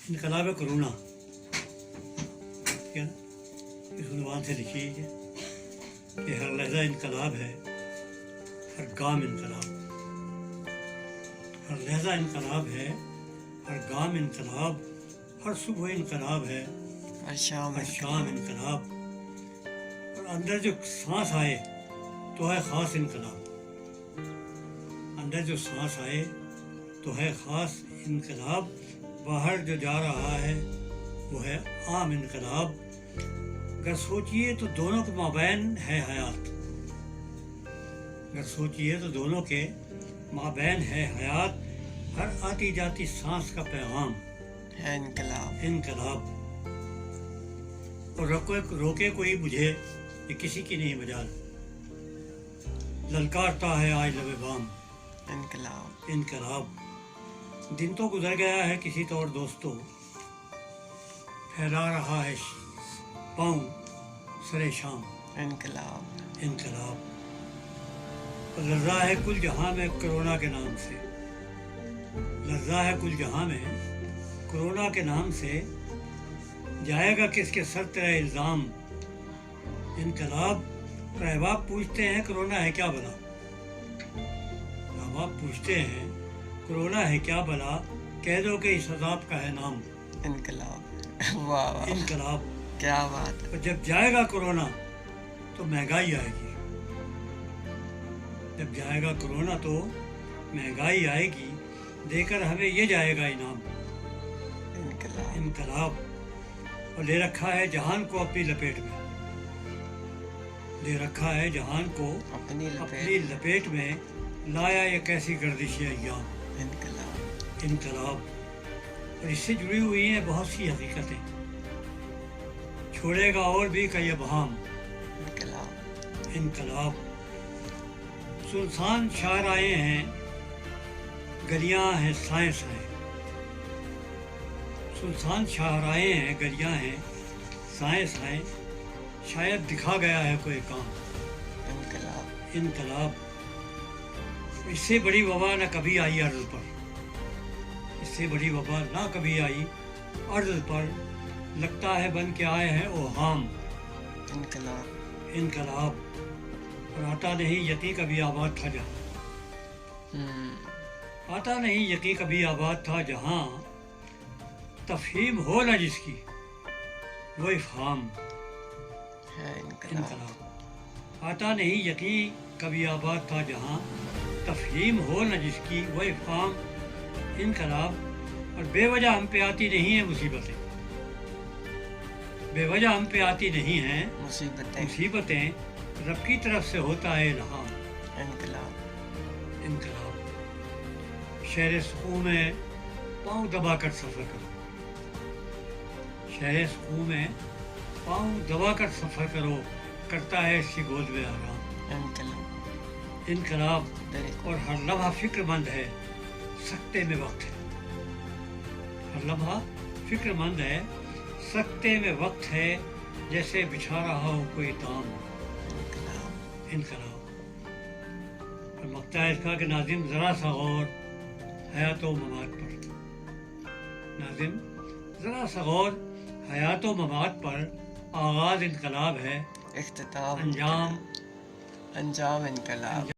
انقلاب کرونا، ٹھیک ہے نا، اس عنوان سے لکھی ہے کہ ہر لحظہ انقلاب ہے، ہر گام انقلاب، ہر لحظہ انقلاب ہے، ہر گام انقلاب، ہر صبح انقلاب ہے، ہر شام ہر شام انقلاب، اور اندر جو سانس آئے تو ہے خاص انقلاب، اندر جو سانس آئے تو ہے خاص انقلاب، باہر جو جا رہا ہے وہ ہے عام انقلاب۔ اگر سوچئے تو دونوں کے مابین ہے حیات، اگر سوچئے تو دونوں کے مابین ہے حیات، ہر آتی جاتی سانس کا پیغام ہے انقلاب۔ انقلاب، اور روکے کوئی مجھے، یہ کسی کی نہیں مجال، للکارتا ہے آج لب بام انقلاب۔ انقلاب۔ دن تو گزر گیا ہے کسی طور دوستو، پھیلا رہا ہے پاؤں سرے شام انقلاب۔ انقلاب، اور لرزا ہے کل جہاں میں کرونا کے نام سے، لرزا ہے کل جہاں میں کرونا کے نام سے، جائے گا کس کے سر تیرا الزام انقلاب۔ اور احباب پوچھتے ہیں کرونا ہے کیا بلا، احباب پوچھتے ہیں کرونا ہے کیا بلا، کہہ دو کہ اس عذاب کا ہے نام انقلاب۔ واہ واہ، انقلاب۔ کیا بات ہے۔ اور جب جائے گا کرونا تو مہنگائی آئے گی، جب جائے گا کرونا تو مہنگائی آئے گی، دے کر ہمیں یہ جائے گا انعام انقلاب۔ انقلاب۔ اور لے رکھا ہے جہان کو اپنی لپیٹ میں، لے رکھا ہے جہان کو اپنی اپنی لپیٹ میں، لایا یہ کیسی گردش ایام انقلاب۔ انقلاب۔ اور اس سے جڑی ہوئی ہیں بہت سی حقیقتیں، چھوڑے گا اور بھی کئی ابہام انقلاب۔ انقلاب۔ سنسان شاہراہیں ہیں، گلیاں ہیں سائیں سائیں، سنسان شاہراہیں ہیں، گلیاں ہیں سائیں سائیں، شاید دکھا گیا ہے کوئی کام انقلاب۔ انقلاب۔ اس سے بڑی وبا نہ کبھی آئی عرض پر، اس سے بڑی وبا نہ کبھی آئی عرض پر، لگتا ہے بن کے آئے ہیں اوہام انقلاب۔ انقلاب۔ اور آتا نہیں یقین کبھی آباد تھا جہاں، آتا نہیں یقین کبھی آباد تھا جہاں، تفہیم ہو نہ جس کی وہ افہام ہے انقلاب۔ انقلاب۔ آتا نہیں یقین کبھی آباد تھا جہاں، تفہیم ہو نہ جس کی وہ افہام انقلاب۔ اور بے وجہ ہم پہ آتی نہیں ہیں مصیبتیں، بے وجہ ہم پہ آتی نہیں ہیں مصیبتیں، رب کی طرف سے ہوتا ہے الہام انقلاب۔ انقلاب۔ شہر سکون میں پاؤں دبا کر سفر کرو، شہر سکون میں پاؤں دبا کر سفر کرو، کرتا ہے اس کی گود میں آرام انقلاب۔ انقلاب۔ اور ہر لمحہ فکر مند ہے، سکتے میں وقت ہے، ہر لمحہ فکر مند ہے، سکتے میں وقت ہے، جیسے بچھا رہا ہو کوئی دام انقلاب۔ اور مقطع اس کا کہ ناظم ذرا سا غور حیات و ممات پر، ناظم ذرا سا غور حیات و ممات پر، آغاز انقلاب ہے، اختتام انجام انجام انقلاب۔